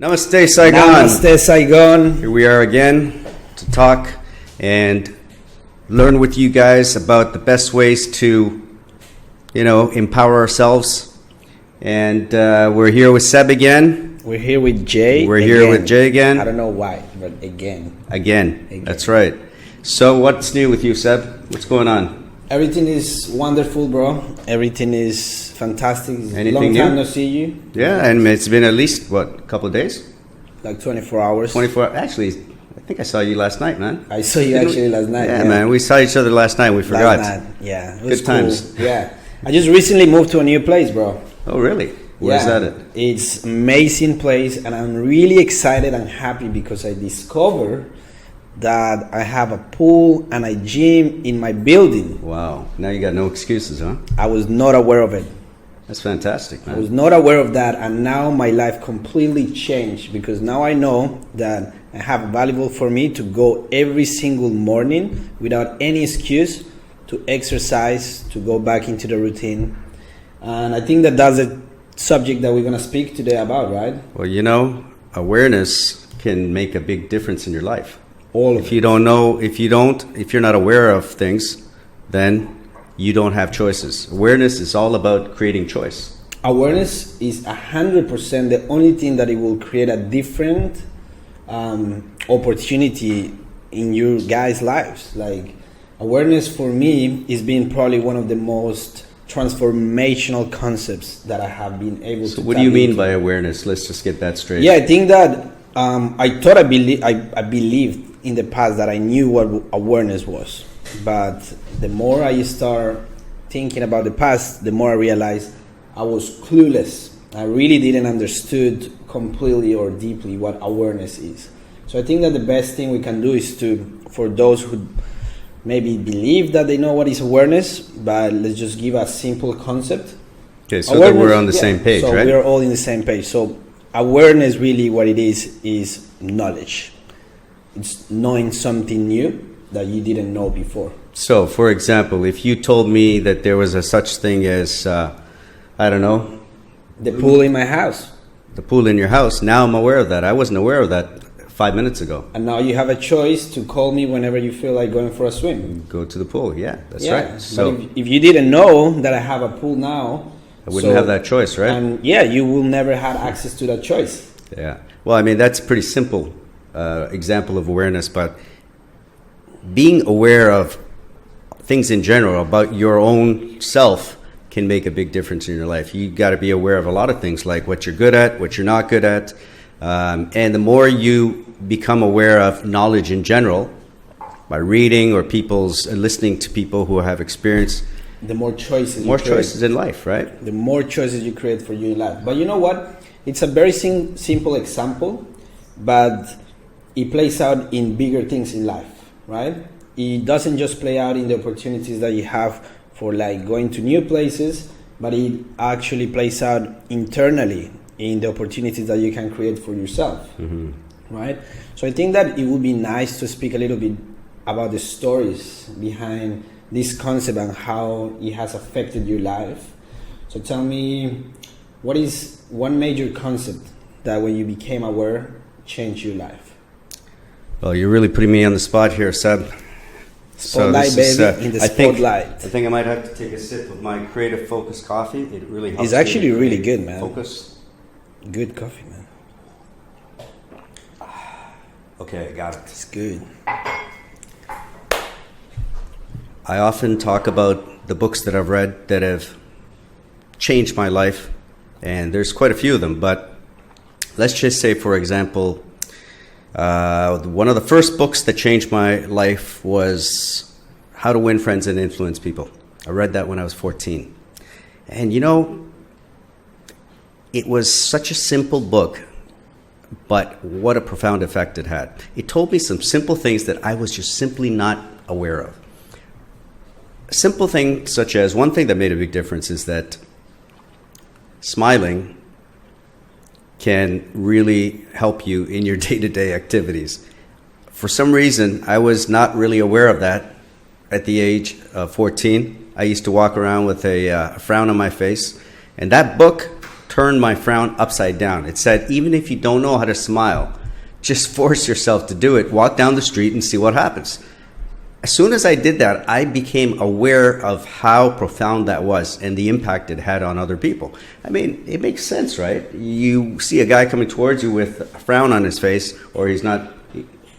Namaste Saigon. Namaste Saigon. Here we are again to talk and learn with you guys about the best ways to, empower ourselves. And we're here with Seb again. We're here with Jay. We're here with Jay again. I don't know why, but again. Again. That's right. So what's new with you, Seb? What's going on? Everything is wonderful, bro. Everything is fantastic. Anything long new? time no see you. Yeah, and it's been at least, a couple of days? Like 24 hours. 24. Actually, I think I saw you last night, man. I saw you last night. Yeah, man. We saw each other last night. We forgot. Last night. Yeah. It was Good times. Cool. Yeah. I just recently moved to a new place, bro. Oh, really? Where's that at? It's amazing place, and I'm really excited and happy because I discovered that I have a pool and a gym in my building. Wow. Now you got no excuses, huh? I was not aware of it. That's fantastic, man. I was not aware of that, and now my life completely changed because now I know that I have valuable for me to go every single morning without any excuse to exercise, to go back into the routine. And I think that that's a subject that we're going to speak today about, right? Well, awareness can make a big difference in your life. If you're not aware of things, then you don't have choices. Awareness is all about creating choice. Awareness is 100% the only thing that it will create a different opportunity in your guys' lives. Like, awareness for me is being probably one of the most transformational concepts that I have been able to. So what do you mean by awareness? Let's just get that straight. Yeah, I think that I believed in the past that I knew what awareness was, but the more I start thinking about the past, the more I realized I was clueless. I really didn't understood completely or deeply what awareness is. So I think that the best thing we can do is for those who maybe believe that they know what is awareness, but let's just give a simple concept. Okay, so that we're on the same page, so right? We're all in the same page. So awareness, really what it is knowledge. It's knowing something new that you didn't know before. So, for example, if you told me that there was a such thing as, the pool in my house. The pool in your house, now I'm aware of that. I wasn't aware of that 5 minutes ago. And now you have a choice to call me whenever you feel like going for a swim. Go to the pool, yeah, that's right. So if you didn't know that I have a pool now, I wouldn't have that choice, right? And you will never have access to that choice. Yeah. Well, that's a pretty simple example of awareness, but being aware of things in general about your own self can make a big difference in your life. You got to be aware of a lot of things, like what you're good at, what you're not good at, and the more you become aware of knowledge in general by reading or listening to people who have experience, the more choices choices in life, right? The more choices you create for you in life. But you know what? It's a very simple example, but it plays out in bigger things in life, right? It doesn't just play out in the opportunities that you have for like going to new places, but it actually plays out internally in the opportunities that you can create for yourself, right? So I think that it would be nice to speak a little bit about the stories behind this concept and how it has affected your life. So tell me, what is one major concept that when you became aware changed your life? Well, you're really putting me on the spot here, Seb. Spotlight, in the spotlight. I think I might have to take a sip of my Creative Focus coffee. It really helps. It's actually really good, man. Focus. Good coffee, man. Okay, I got it. It's good. I often talk about the books that I've read that have changed my life, and there's quite a few of them, but let's just say, for example, one of the first books that changed my life was How to Win Friends and Influence People. I read that when I was 14. And it was such a simple book, but what a profound effect it had. It told me some simple things that I was just simply not aware of. A simple thing such as, one thing that made a big difference is that smiling can really help you in your day-to-day activities. For some reason, I was not really aware of that at the age of 14. I used to walk around with a frown on my face, and that book turned my frown upside down. It said, even if you don't know how to smile, just force yourself to do it. Walk down the street and see what happens. As soon as I did that, I became aware of how profound that was and the impact it had on other people. I mean, it makes sense, right? You see a guy coming towards you with a frown on his face, or he's not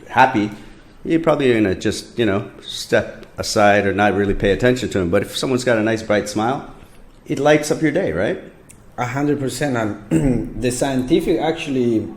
happy, you're probably going to just, step aside or not really pay attention to him. But if someone's got a nice bright smile, it lights up your day, right? 100%. And the scientific actually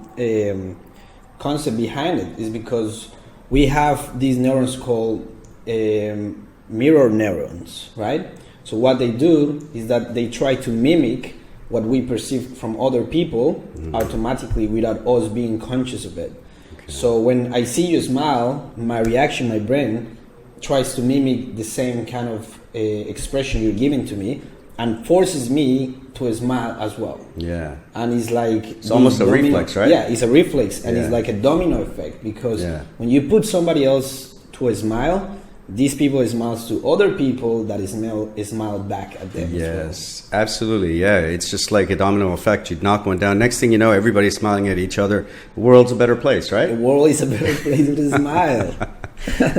concept behind it is because we have these neurons called mirror neurons, right? So what they do is that they try to mimic what we perceive from other people automatically without us being conscious of it. Okay. So when I see you smile, my reaction, my brain tries to mimic the same kind of expression you're giving to me and forces me to smile as well. Yeah. And it's like... It's almost a reflex, right? Yeah, it's a reflex, and it's like a domino effect, because when you put somebody else to a smile, these people smiles to other people that smile back at them. Yes, as well. Absolutely. Yeah, it's just like a domino effect. You knock one down. Next thing you know, everybody's smiling at each other. The world's a better place, right? The world is a better place with a smile.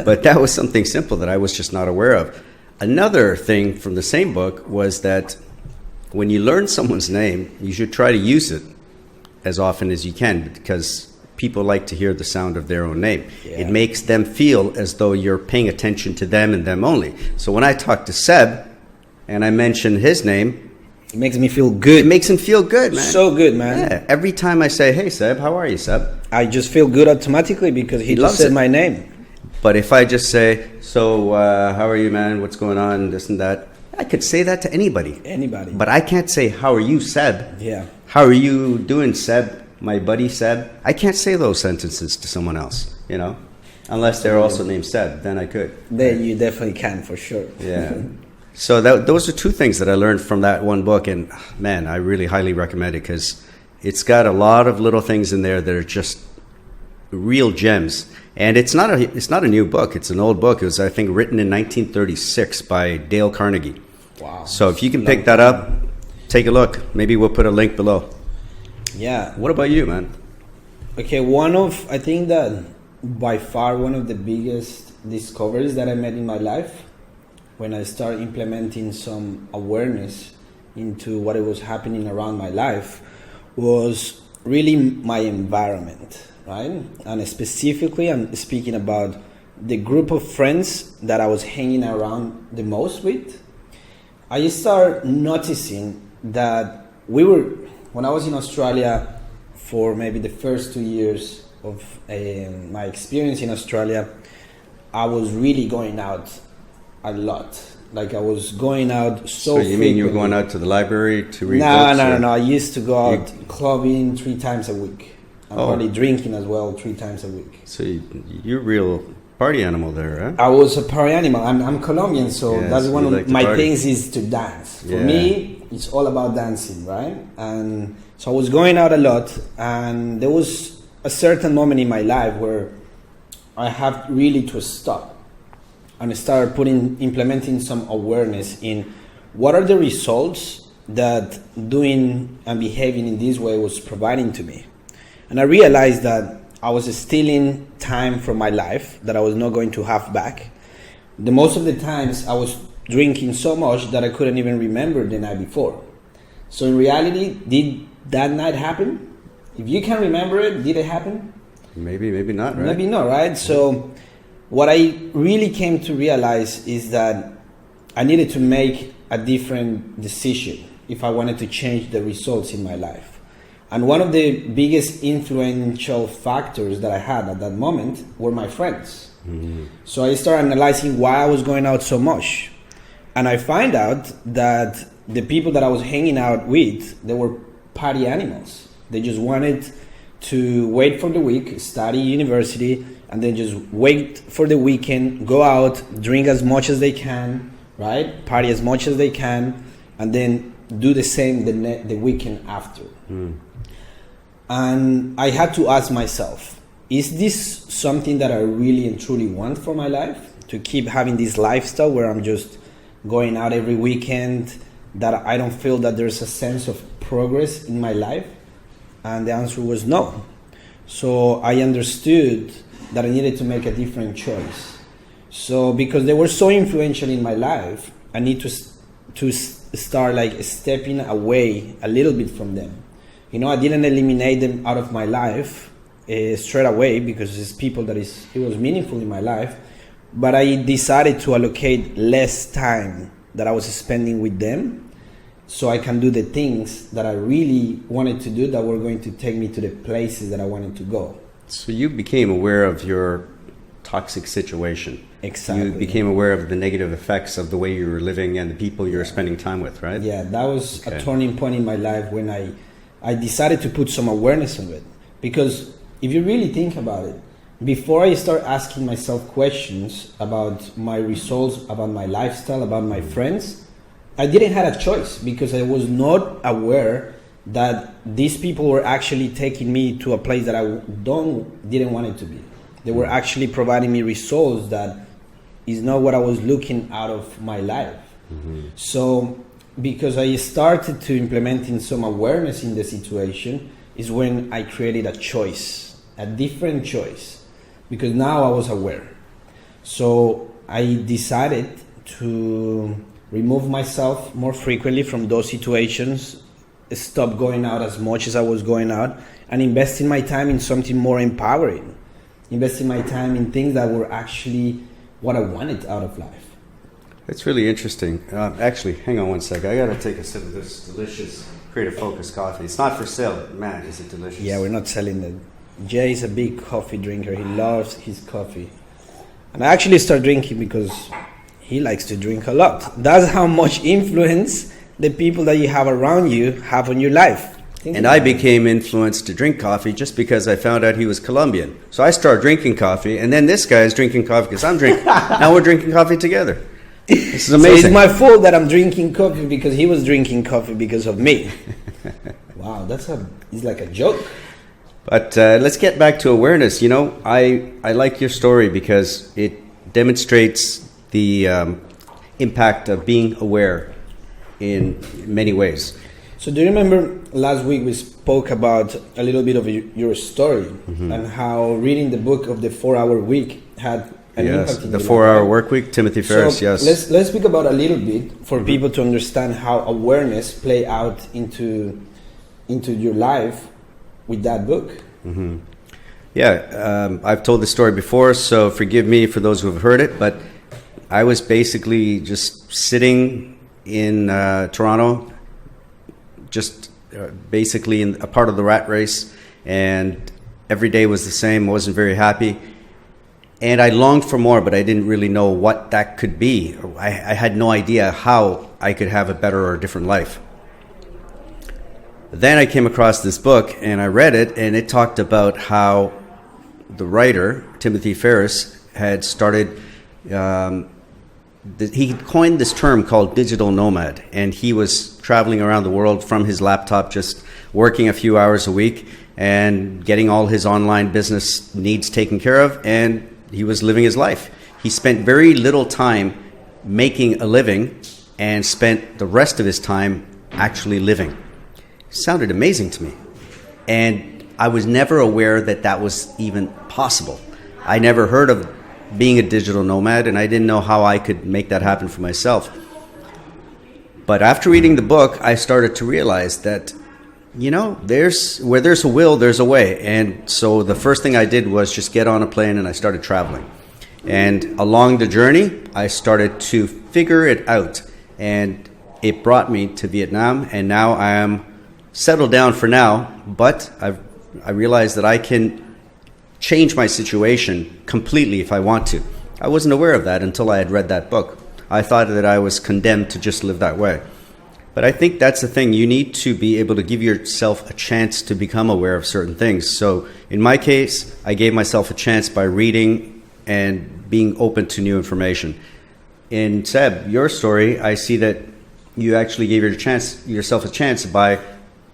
But that was something simple that I was just not aware of. Another thing from the same book was that when you learn someone's name, you should try to use it as often as you can, because people like to hear the sound of their own name. Yeah. It makes them feel as though you're paying attention to them and them only. So when I talk to Seb and I mention his name, it makes me feel good. It makes him feel good, man. So good, man. Yeah. Every time I say, hey, Seb, how are you, Seb? I just feel good automatically because he just said my name. But if I just say, so how are you, man? What's going on? This and that. I could say that to anybody. Anybody. But I can't say, how are you, Seb? Yeah. How are you doing, Seb? My buddy Seb. I can't say those sentences to someone else, unless they're also named Seb. Then I could. Then you definitely can, for sure. Yeah. So those are two things that I learned from that one book, and man, I really highly recommend it because it's got a lot of little things in there that are just real gems. And it's not a new book. It's an old book. It was, I think, written in 1936 by Dale Carnegie. Wow. So if you can pick that up, take a look. Maybe we'll put a link below. Yeah. What about you, man? Okay, I think that by far one of the biggest discoveries that I made in my life when I started implementing some awareness into what was happening around my life was really my environment, right? And specifically, I'm speaking about the group of friends that I was hanging around the most with. I started noticing that when I was in Australia for maybe the first 2 years of my experience in Australia, I was really going out a lot. Like I was going out so you mean you were going out to the library to read books? No. I used to go out clubbing 3 times a week. And probably drinking as well 3 times a week. So you're a real party animal there, huh? I was a party animal. I'm Colombian, so that's one of my things is to dance. For me, it's all about dancing, right? And so I was going out a lot, and there was a certain moment in my life where I had really to stop and start implementing some awareness in what are the results that doing and behaving in this way was providing to me. And I realized that I was stealing time from my life that I was not going to have back. The most of the times I was drinking so much that I couldn't even remember the night before. So in reality, did that night happen? If you can remember it, did it happen? Maybe not, right? Maybe not, right? So what I really came to realize is that I needed to make a different decision if I wanted to change the results in my life. And one of the biggest influential factors that I had at that moment were my friends. Mm-hmm. So I started analyzing why I was going out so much. And I find out that the people that I was hanging out with, they were party animals. They just wanted to wait for the week, study university, and then just wait for the weekend, go out, drink as much as they can, right? Party as much as they can, and then do the same the weekend after. And I had to ask myself, is this something that I really and truly want for my life? To keep having this lifestyle where I'm just going out every weekend, that I don't feel that there's a sense of progress in my life? And the answer was no. So I understood that I needed to make a different choice. So because they were so influential in my life, I need to start like stepping away a little bit from them. You know, I didn't eliminate them out of my life straight away, because it's people that it was meaningful in my life. But I decided to allocate less time that I was spending with them, so I can do the things that I really wanted to do that were going to take me to the places that I wanted to go. So you became aware of your toxic situation. Exactly. You became aware of the negative effects of the way you were living and the people you were spending time with, right? Yeah, that was a turning point in my life when I decided to put some awareness on it. Because if you really think about it, before I start asking myself questions about my results, about my lifestyle, about my friends, I didn't have a choice, because I was not aware that these people were actually taking me to a place that I didn't want it to be. They were actually providing me results that is not what I was looking out of my life. So because I started to implementing some awareness in the situation is when I created a choice, a different choice, because now I was aware. So I decided to remove myself more frequently from those situations, stop going out as much as I was going out, and investing my time in something more empowering, investing my time in things that were actually what I wanted out of life. That's really interesting. Actually, hang on one sec. I got to take a sip of this delicious Creative Focus coffee. It's not for sale. Man, is it delicious. Yeah, we're not selling it. Jay is a big coffee drinker. He loves his coffee. And I actually started drinking because he likes to drink a lot. That's how much influence the people that you have around you have on your life. And I became influenced to drink coffee just because I found out he was Colombian. So I started drinking coffee, and then this guy is drinking coffee because I'm drinking. Now we're drinking coffee together. This is amazing. So it's my fault that I'm drinking coffee because he was drinking coffee because of me. Wow, it's like a joke. But let's get back to awareness. You know, I like your story because it demonstrates the impact of being aware in many ways. So do you remember last week we spoke about a little bit of your story and how reading the book of the 4-Hour Week had an impact in the your 4-Hour life? Work Week, Timothy Ferriss, So yes. let's speak about a little bit for people to understand how awareness play out into your life with that book. Yeah, I've told this story before, so forgive me for those who have heard it, but I was basically just sitting in Toronto, just basically in a part of the rat race, and every day was the same. I wasn't very happy, and I longed for more, but I didn't really know what that could be. I had no idea how I could have a better or different life. Then I came across this book, and I read it, and it talked about how the writer, Timothy Ferriss, had started... he coined this term called digital nomad, and he was traveling around the world from his laptop, just working a few hours a week and getting all his online business needs taken care of, and he was living his life. He spent very little time making a living and spent the rest of his time actually living. It sounded amazing to me, and I was never aware that that was even possible. I never heard of being a digital nomad, and I didn't know how I could make that happen for myself. But after reading the book, I started to realize that, you know, where there's a will, there's a way. And so the first thing I did was just get on a plane and I started traveling. And along the journey, I started to figure it out. And it brought me to Vietnam, and now I am settled down for now, but I realized that I can change my situation completely if I want to. I wasn't aware of that until I had read that book. I thought that I was condemned to just live that way. But I think that's the thing. You need to be able to give yourself a chance to become aware of certain things. So in my case, I gave myself a chance by reading and being open to new information. In Seb, your story, I see that you actually gave yourself a chance by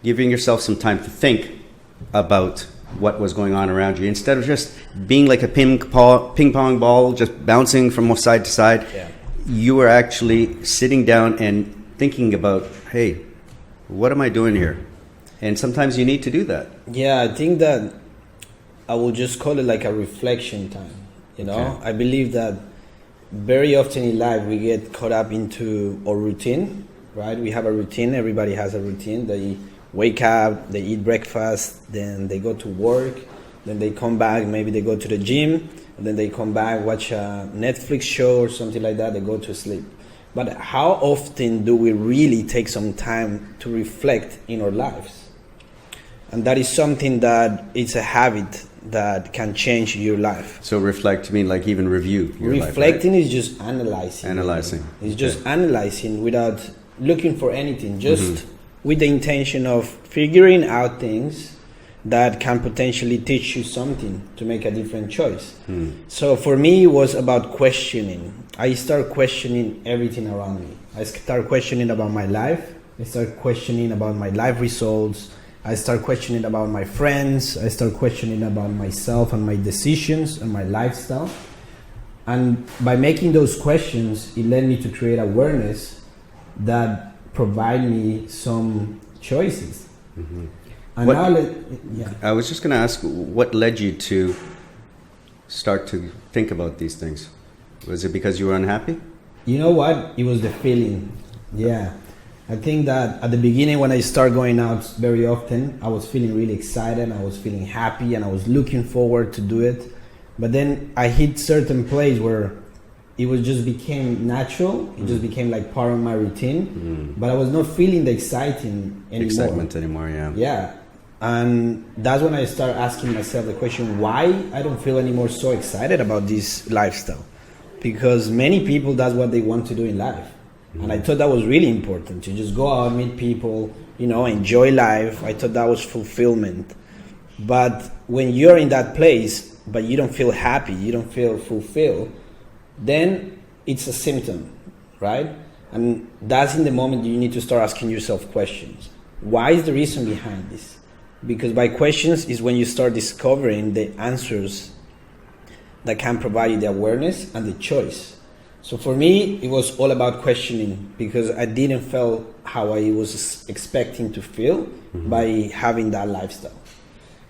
giving yourself some time to think about what was going on around you, instead of just being like a ping pong ball, just bouncing from side to side. Yeah. You were actually sitting down and thinking about, hey, what am I doing here? And sometimes you need to do that. Yeah, I think that I will just call it like a reflection time. You know, Okay. I believe that very often in life we get caught up into our routine, right? We have a routine. Everybody has a routine. They wake up, they eat breakfast, then they go to work, then they come back, maybe they go to the gym, and then they come back, watch a Netflix show or something like that, they go to sleep. But how often do we really take some time to reflect in our lives? And that is something that it's a habit that can change your life. So reflect, you mean like even review your Reflecting life, is just analyzing. Analyzing. It's just analyzing without looking for anything, just with the intention of figuring out things that can potentially teach you something to make a different choice. So for me, it was about questioning. I start questioning everything around me. I start questioning about my life. I start questioning about my life results. I start questioning about my friends. I start questioning about myself and my decisions and my lifestyle. And by making those questions, it led me to create awareness that provide me some choices. And What- now, I was just going to ask, what led you to start to think about these things? Was it because you were unhappy? you know what? It was the feeling. Yeah. I think that at the beginning when I started going out very often, I was feeling really excited, I was feeling happy, and I was looking forward to do it. But then I hit certain place where it was just became natural. It just became like part of my routine. But I was not feeling the excitement anymore. Excitement anymore, yeah. Yeah. And that's when I started asking myself the question, why I don't feel anymore so excited about this lifestyle? Because many people, that's what they want to do in life. And I thought that was really important, to just go out, meet people, you know, enjoy life. I thought that was fulfillment. But when you're in that place, but you don't feel happy, you don't feel fulfilled, then it's a symptom, right? And that's in the moment you need to start asking yourself questions. Why is the reason behind this? Because by questions is when you start discovering the answers that can provide you the awareness and the choice. So for me, it was all about questioning, because I didn't feel how I was expecting to feel by having that lifestyle,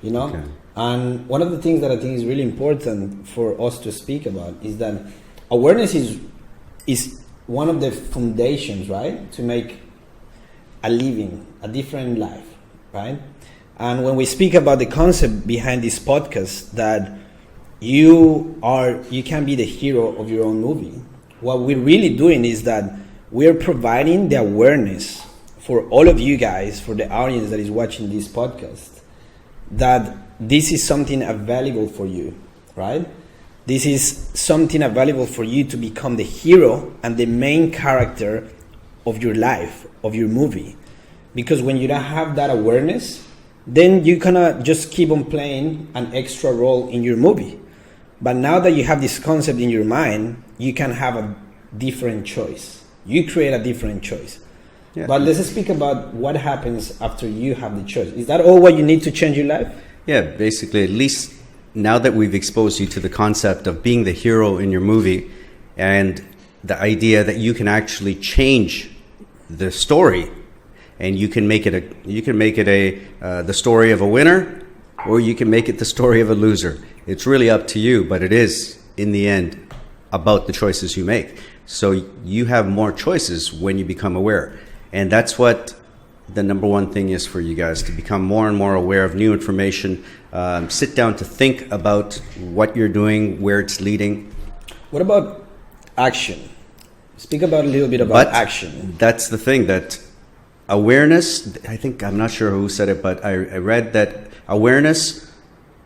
you know? Okay. And one of the things that I think is really important for us to speak about is that awareness is one of the foundations, right? To make a living, a different life, right? And when we speak about the concept behind this podcast, that you can be the hero of your own movie. What we're really doing is that we're providing the awareness for all of you guys, for the audience that is watching this podcast, that this is something available for you, right? This is something available for you to become the hero and the main character of your life, of your movie. Because when you don't have that awareness, then you cannot just keep on playing an extra role in your movie. But now that you have this concept in your mind, you can have a different choice. You create a different choice. Yeah. But let's speak about what happens after you have the choice. Is that all what you need to change your life? Yeah, basically, at least now that we've exposed you to the concept of being the hero in your movie and the idea that you can actually change the story, and you can make it the story of a winner, or you can make it the story of a loser. It's really up to you, but it is in the end about the choices you make. So you have more choices when you become aware, and that's what the number one thing is for you guys, to become more and more aware of new information. Sit down to think about what you're doing, where it's leading. What about action? Speak about a little bit about action. That's the thing, that awareness, I think, I'm not sure who said it, but I read that awareness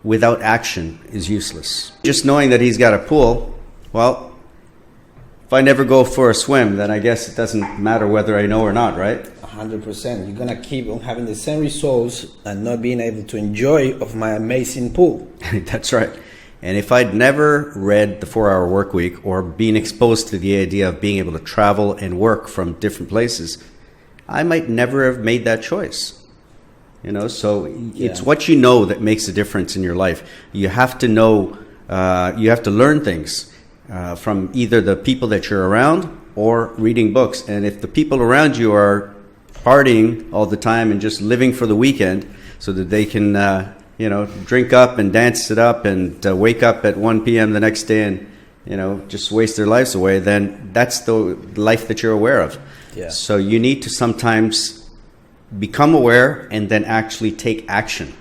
without action is useless. Just knowing that he's got a pool, well, if I never go for a swim, then I guess it doesn't matter whether I know or not, right? 100%. You're gonna keep on having the same results and not being able to enjoy of my amazing pool. That's right. And if I'd never read The 4 Hour Work Week or been exposed to the idea of being able to travel and work from different places, I might never have made that choice. You know, so it's what you know that makes a difference in your life. You have to know, you have to learn things from either the people that you're around or reading books. And if the people around you are partying all the time and just living for the weekend so that they can, drink up and dance it up and wake up at 1 p.m. the next day and, just waste their lives away, then that's the life that you're aware of. Yeah. So you need to sometimes become aware and then actually take action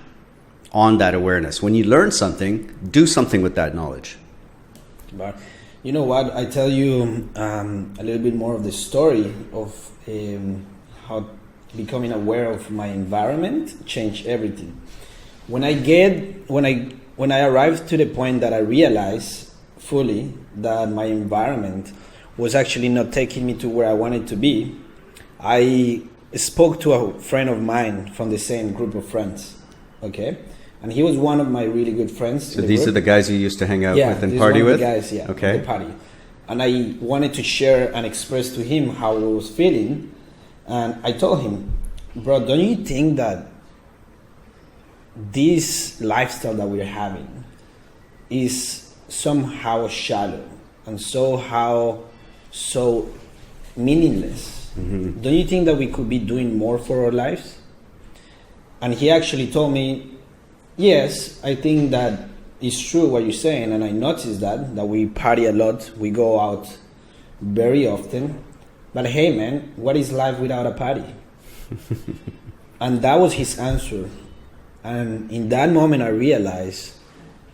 on that awareness. When you learn something, do something with that knowledge. But you know what? I tell you a little bit more of the story of how becoming aware of my environment changed everything. When I arrived to the point that I realized fully that my environment was actually not taking me to where I wanted to be, I spoke to a friend of mine from the same group of friends, okay? And he was one of my really good friends. So these are the guys you used to hang out with and party with? Yeah, these are the guys, okay. The party. And I wanted to share and express to him how I was feeling. And I told him, bro, don't you think that this lifestyle that we're having is somehow shallow and so meaningless? Mm-hmm. Don't you think that we could be doing more for our lives? And he actually told me, yes, I think that it's true what you're saying, and I noticed that we party a lot, we go out very often, but hey man, what is life without a party? And that was his answer. And in that moment I realized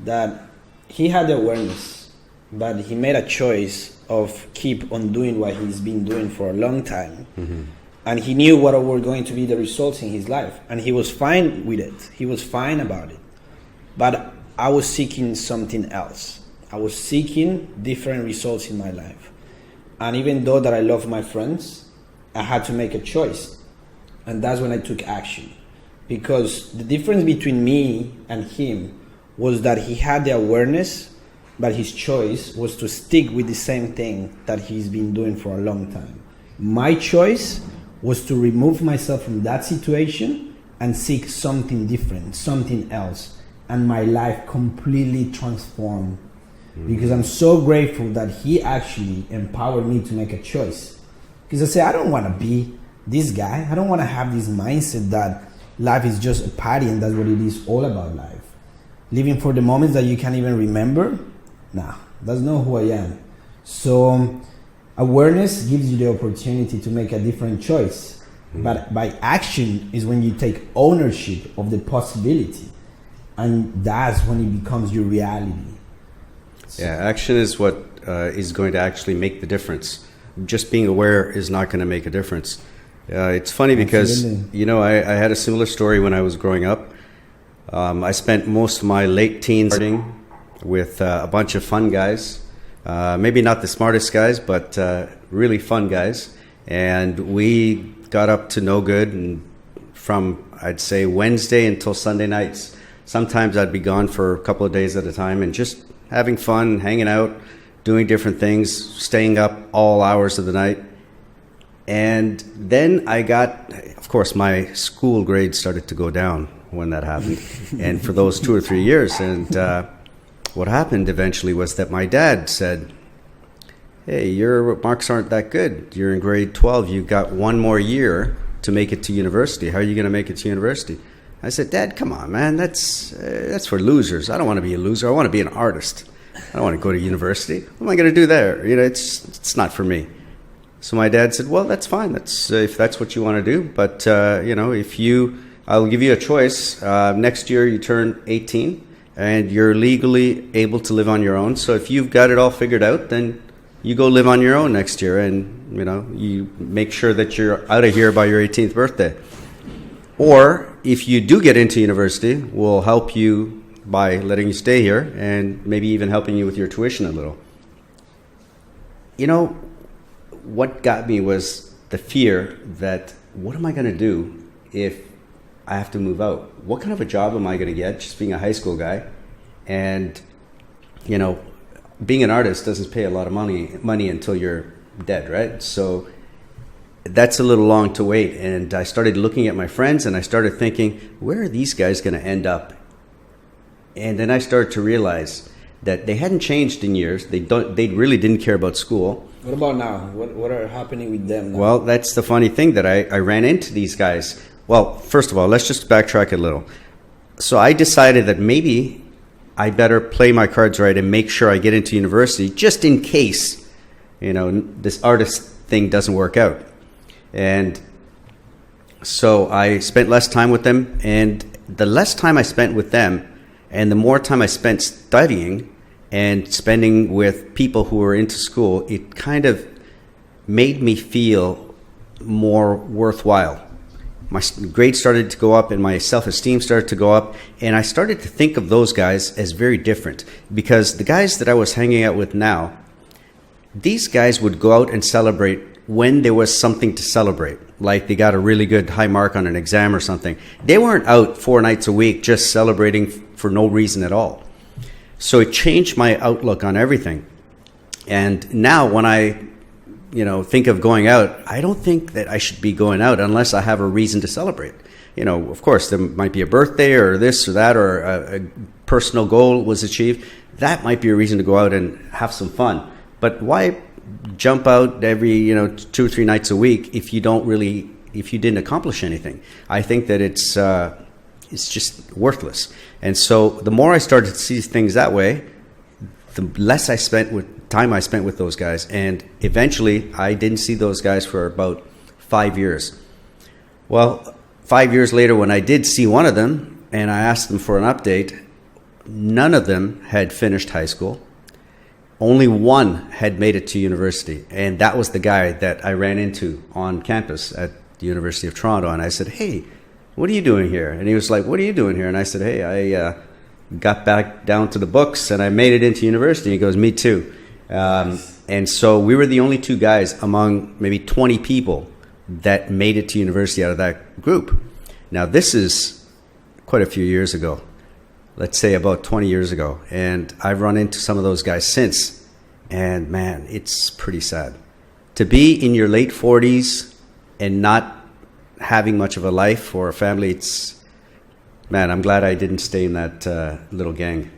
that he had the awareness, but he made a choice of keep on doing what he's been doing for a long time. Mm-hmm. And he knew what were going to be the results in his life, and he was fine with it. He was fine about it. But I was seeking something else. I was seeking different results in my life. And even though that I love my friends, I had to make a choice. And that's when I took action. Because the difference between me and him was that he had the awareness, but his choice was to stick with the same thing that he's been doing for a long time. My choice was to remove myself from that situation and seek something different, something else. And my life completely transformed. Mm-hmm. Because I'm so grateful that he actually empowered me to make a choice. Because I say, I don't want to be this guy. I don't want to have this mindset that life is just a party and that's what it is all about life. Living for the moments that you can't even remember, nah, that's not who I am. So awareness gives you the opportunity to make a different choice. Mm-hmm. But by action is when you take ownership of the possibility. And that's when it becomes your reality. So, yeah, action is what is going to actually make the difference. Just being aware is not going to make a difference. It's funny because, I had a similar story when I was growing up. I spent most of my late teens partying with a bunch of fun guys. Maybe not the smartest guys, but really fun guys. And we got up to no good, and from, I'd say, Wednesday until Sunday nights. Sometimes I'd be gone for a couple of days at a time and just having fun, hanging out, doing different things, staying up all hours of the night. And then of course, my school grades started to go down when that happened. And for those 2 or 3 years. And what happened eventually was that my dad said, hey, your marks aren't that good. You're in grade 12. You've got 1 more year to make it to university. How are you going to make it to university? I said, Dad, come on, man. That's for losers. I don't want to be a loser. I want to be an artist. I don't want to go to university. What am I going to do there? It's not for me. So my dad said, well, that's fine. If that's what you want to do. But, I'll give you a choice. Next year you turn 18 and you're legally able to live on your own. So if you've got it all figured out, then you go live on your own next year. And, you make sure that you're out of here by your 18th birthday. Or if you do get into university, we'll help you by letting you stay here and maybe even helping you with your tuition a little. What got me was the fear that what am I going to do if I have to move out? What kind of a job am I going to get just being a high school guy? And, being an artist doesn't pay a lot of money until you're dead, right? So that's a little long to wait. And I started looking at my friends and I started thinking, where are these guys going to end up? And then I started to realize that they hadn't changed in years. They really didn't care about school. What about now? What are happening with them now? Well, that's the funny thing, that I ran into these guys. Well, first of all, let's just backtrack a little. So I decided that maybe I better play my cards right and make sure I get into university, just in case, this artist thing doesn't work out. And so I spent less time with them, and the less time I spent with them and the more time I spent studying and spending with people who were into school, it kind of made me feel more worthwhile. My grades started to go up and my self-esteem started to go up, and I started to think of those guys as very different, because the guys that I was hanging out with now, these guys would go out and celebrate when there was something to celebrate, like they got a really good high mark on an exam or something. They weren't out 4 nights a week just celebrating for no reason at all. So it changed my outlook on everything. And now when I think of going out, I don't think that I should be going out unless I have a reason to celebrate. Of course, there might be a birthday or this or that, or a personal goal was achieved. That might be a reason to go out and have some fun. But why jump out every 2 or 3 nights a week if you didn't accomplish anything? I think that it's just worthless. And so the more I started to see things that way, the less time I spent with those guys. And eventually I didn't see those guys for about 5 years. Well, 5 years later, when I did see one of them and I asked them for an update, none of them had finished high school. Only one had made it to university, and that was the guy that I ran into on campus at the University of Toronto. And I said, "Hey, what are you doing here?" And he was like, "What are you doing here?" And I said, "Hey, I got back down to the books and I made it into university." He goes, "Me too." And so we were the only 2 guys among maybe 20 people that made it to university out of that group. Now, this is quite a few years ago. Let's say about 20 years ago. And I've run into some of those guys since. And man, it's pretty sad. To be in your late 40s and not having much of a life or a family, I'm glad I didn't stay in that little gang,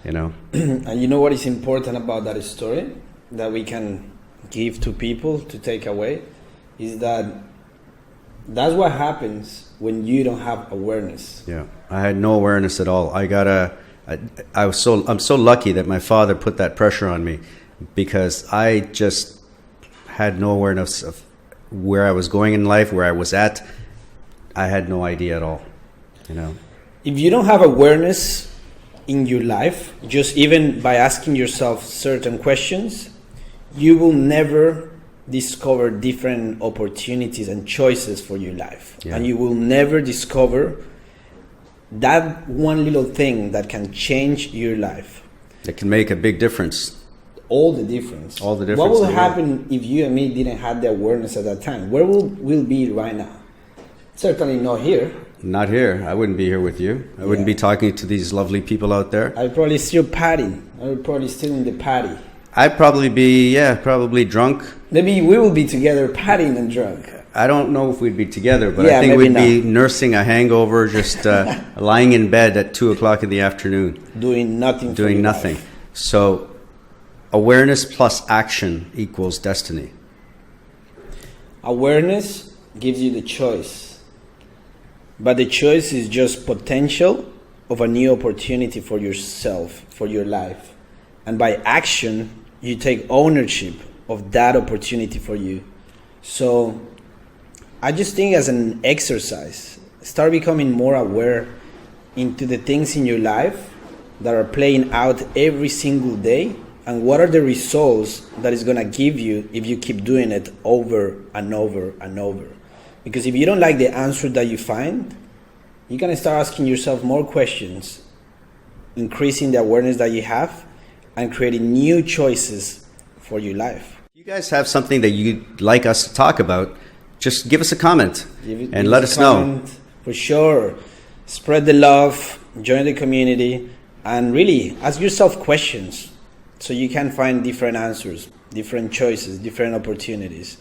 And you know what is important about that story that we can give to people to take away is that's what happens when you don't have awareness. Yeah, I had no awareness at all. I'm so lucky that my father put that pressure on me, because I just had no awareness of where I was going in life, where I was at. I had no idea at all, If you don't have awareness in your life, just even by asking yourself certain questions, you will never discover different opportunities and choices for your life. Yeah. And you will never discover that one little thing that can change your life. That can make a big difference. All the difference. What will happen if you and me didn't have the awareness at that time? Where will we be right now? Certainly not here. Not here. I wouldn't be here with you. I wouldn't be talking to these lovely people out there. I'd probably still partying. I would probably still in the party. I'd probably be, probably drunk. Maybe we will be together partying and drunk. I don't know if we'd be together, but I think we'd be nursing a hangover, just lying in bed at 2 o'clock in the afternoon. Doing nothing. Doing nothing. Life. So awareness plus action equals destiny. Awareness gives you the choice. But the choice is just potential of a new opportunity for yourself, for your life. And by action, you take ownership of that opportunity for you. So I just think as an exercise, start becoming more aware into the things in your life that are playing out every single day, and what are the results that it's going to give you if you keep doing it over and over and over. Because if you don't like the answer that you find, you're going to start asking yourself more questions, increasing the awareness that you have, and creating new choices for your life. If you guys have something that you'd like us to talk about, just give us a comment and let us know. For sure. Spread the love, join the community, and really ask yourself questions so you can find different answers, different choices, different opportunities.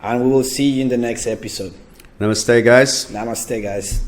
And we will see you in the next episode. Namaste, guys. Namaste, guys.